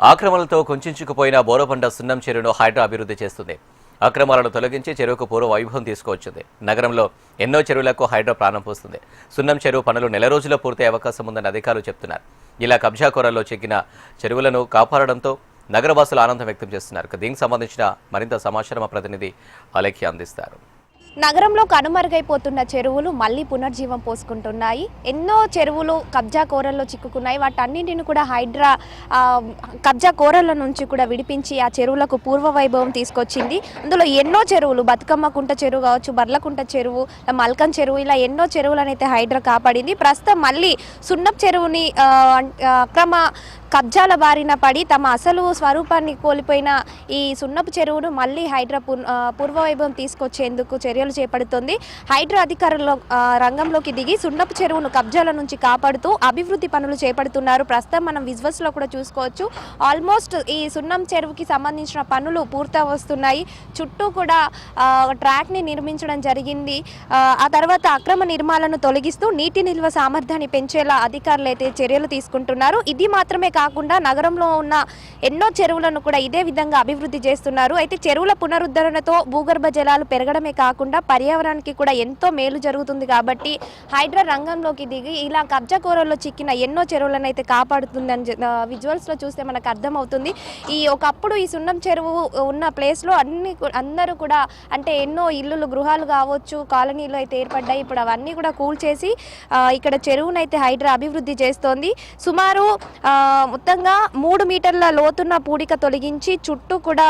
ఆక్రమణలతో కుంచుకుపోయిన బోరబండ సున్నం చెరువును హైడ్రా అభివృద్ధి చేస్తుంది. అక్రమాలను తొలగించి చెరువుకు పూర్వ వైభవం తీసుకువచ్చింది. నగరంలో ఎన్నో చెరువులకు హైడ్రా ప్రాణం పోస్తుంది. సున్నం చెరువు పనులు నెల రోజుల్లో పూర్తయ్యే అవకాశం ఉందని అధికారులు చెబుతున్నారు. ఇలా కబ్జా కోరల్లో చెక్కిన చెరువులను కాపాడడంతో నగరవాసులు ఆనందం వ్యక్తం చేస్తున్నారు. దీనికి సంబంధించిన మరింత సమాచారం మా ప్రతినిధి అలేఖ్య అందిస్తారు. నగరంలో కనుమరుగైపోతున్న చెరువులు మళ్లీ పునర్జీవం పోసుకుంటున్నాయి. ఎన్నో చెరువులు కబ్జా కోరల్లో చిక్కుకున్నాయి. వాటన్నింటిని కూడా హైడ్రా కబ్జా కోరల నుంచి కూడా విడిపించి ఆ చెరువులకు పూర్వ వైభవం తీసుకొచ్చింది. అందులో ఎన్నో చెరువులు, బతుకమ్మ కుంట చెరువు కావచ్చు, బర్లకుంట చెరువు, మల్కం చెరువు, ఇలా ఎన్నో చెరువులను అయితే హైడ్రా కాపాడింది. ప్రస్తుతం మళ్ళీ సున్నప్ చెరువుని అక్రమ కబ్జాల బారిన పడి తమ అసలు స్వరూపాన్ని కోల్పోయిన ఈ సున్నపు చెరువును మళ్ళీ హైడ్రా పూర్వవైభవం తీసుకొచ్చేందుకు చర్యలు చేపడుతోంది. హైడ్రా అధికారులు రంగంలోకి దిగి సున్నపు చెరువును కబ్జాల నుంచి కాపాడుతూ అభివృద్ధి పనులు చేపడుతున్నారు. ప్రస్తుతం మనం విజువల్స్లో కూడా చూసుకోవచ్చు. ఆల్మోస్ట్ ఈ సున్నం చెరువుకి సంబంధించిన పనులు పూర్తి వస్తున్నాయి. చుట్టూ కూడా ట్రాక్ని నిర్మించడం జరిగింది. ఆ తర్వాత అక్రమ నిర్మాణాలను తొలగిస్తూ నీటి నిల్వ సామర్థ్యాన్ని పెంచేలా అధికారులు అయితే చర్యలు తీసుకుంటున్నారు. ఇది మాత్రమే కాకుండా నగరంలో ఉన్న ఎన్నో చెరువులను కూడా ఇదే విధంగా అభివృద్ధి చేస్తున్నారు. అయితే చెరువుల పునరుద్ధరణతో భూగర్భ జలాలు పెరగడమే కాకుండా పర్యావరణానికి కూడా ఎంతో మేలు జరుగుతుంది. కాబట్టి హైడ్రా రంగంలోకి దిగి ఇలా కబ్జా కోరల్లో చిక్కిన ఎన్నో చెరువులను అయితే కాపాడుతుందని విజువల్స్లో చూస్తే మనకు అర్థమవుతుంది. ఒకప్పుడు ఈ సున్నం చెరువు ఉన్న ప్లేస్లో అందరూ కూడా అంటే ఎన్నో ఇల్లులు, గృహాలు కావచ్చు, కాలనీలు అయితే ఏర్పడ్డాయి. ఇప్పుడు అవన్నీ కూడా కూల్చేసి ఇక్కడ చెరువునైతే హైడ్రా అభివృద్ధి చేస్తోంది. సుమారు మొత్తంగా 3 మీటర్ల లోతున్న పూడిక తొలగించి చుట్టూ కూడా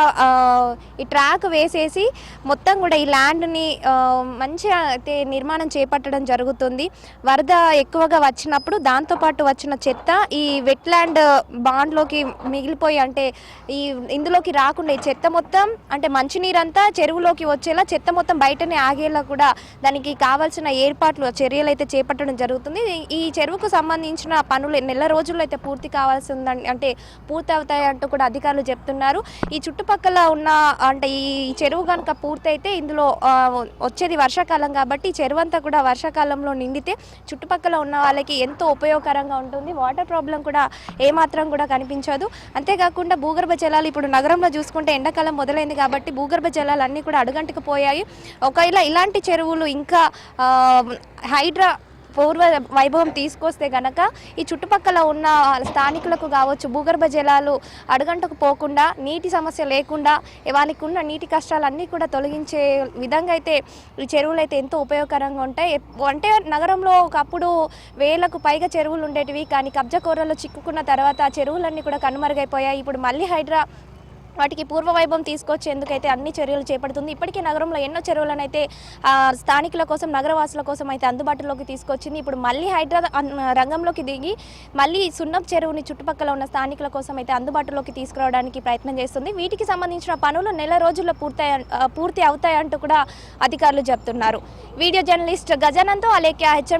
ఈ ట్రాక్ వేసేసి మొత్తం కూడా ఈ ల్యాండ్ని మంచిగా అయితే నిర్మాణం చేపట్టడం జరుగుతుంది. వరద ఎక్కువగా వచ్చినప్పుడు దాంతోపాటు వచ్చిన చెత్త ఈ వెట్ ల్యాండ్ బాండ్లోకి మిగిలిపోయి అంటే ఇందులోకి రాకుండా ఈ చెత్త మొత్తం అంటే మంచినీరంతా చెరువులోకి వచ్చేలా చెత్త మొత్తం బయటనే ఆగేలా కూడా దానికి కావాల్సిన ఏర్పాట్లు, చర్యలు అయితే చేపట్టడం జరుగుతుంది. ఈ చెరువుకు సంబంధించిన పనులు నెల రోజుల్లో అయితే పూర్తి కావాల్సి ఉందని అంటే పూర్తి అవుతాయంటూ కూడా అధికారులు చెప్తున్నారు. ఈ చుట్టుపక్కల ఉన్న అంటే ఈ చెరువు కనుక పూర్తయితే ఇందులో వచ్చేది వర్షాకాలం కాబట్టి ఈ చెరువు అంతా కూడా వర్షాకాలంలో నిండితే చుట్టుపక్కల ఉన్న వాళ్ళకి ఎంతో ఉపయోగకరంగా ఉంటుంది. వాటర్ ప్రాబ్లం కూడా ఏమాత్రం కూడా కనిపించదు. అంతేకాకుండా భూగర్భ జలాలు ఇప్పుడు నగరంలో చూసుకుంటే ఎండాకాలం మొదలైంది కాబట్టి భూగర్భ జలాలు అన్నీ కూడా అడుగంటికి పోయాయి. ఒకవేళ ఇలాంటి చెరువులు ఇంకా హైడ్రా పూర్వ వైభవం తీసుకొస్తే గనక ఈ చుట్టుపక్కల ఉన్న స్థానికులకు కావచ్చు భూగర్భ జలాలు అడుగంటకు పోకుండా, నీటి సమస్య లేకుండా వాళ్ళకి ఉన్న నీటి కష్టాలన్నీ కూడా తొలగించే విధంగా అయితే ఈ చెరువులు అయితే ఎంతో ఉపయోగకరంగా ఉంటాయి. అంటే నగరంలో ఒకప్పుడు వేలకు పైగా చెరువులు ఉండేటివి, కానీ కబ్జా కోరల్లో చిక్కుకున్న తర్వాత ఆ చెరువులన్నీ కూడా కనుమరుగైపోయాయి. ఇప్పుడు మళ్ళీ హైడ్రా వాటికి పూర్వ వైభవం తీసుకొచ్చేందుకైతే అన్ని చర్యలు చేపడుతుంది. ఇప్పటికే నగరంలో ఎన్నో చెరువులను అయితే స్థానికుల కోసం, నగరవాసుల కోసం అయితే అందుబాటులోకి తీసుకొచ్చింది. ఇప్పుడు మళ్ళీ హైడ్రా రంగంలోకి దిగి మళ్ళీ సున్నప్ చెరువుని చుట్టుపక్కల ఉన్న స్థానికుల కోసం అయితే అందుబాటులోకి తీసుకురావడానికి ప్రయత్నం చేస్తుంది. వీటికి సంబంధించిన పనులు నెల రోజుల్లో పూర్తి అవుతాయంటూ కూడా అధికారులు చెప్తున్నారు. వీడియో జర్నలిస్ట్ గజానంతో అలేఖ్య, HM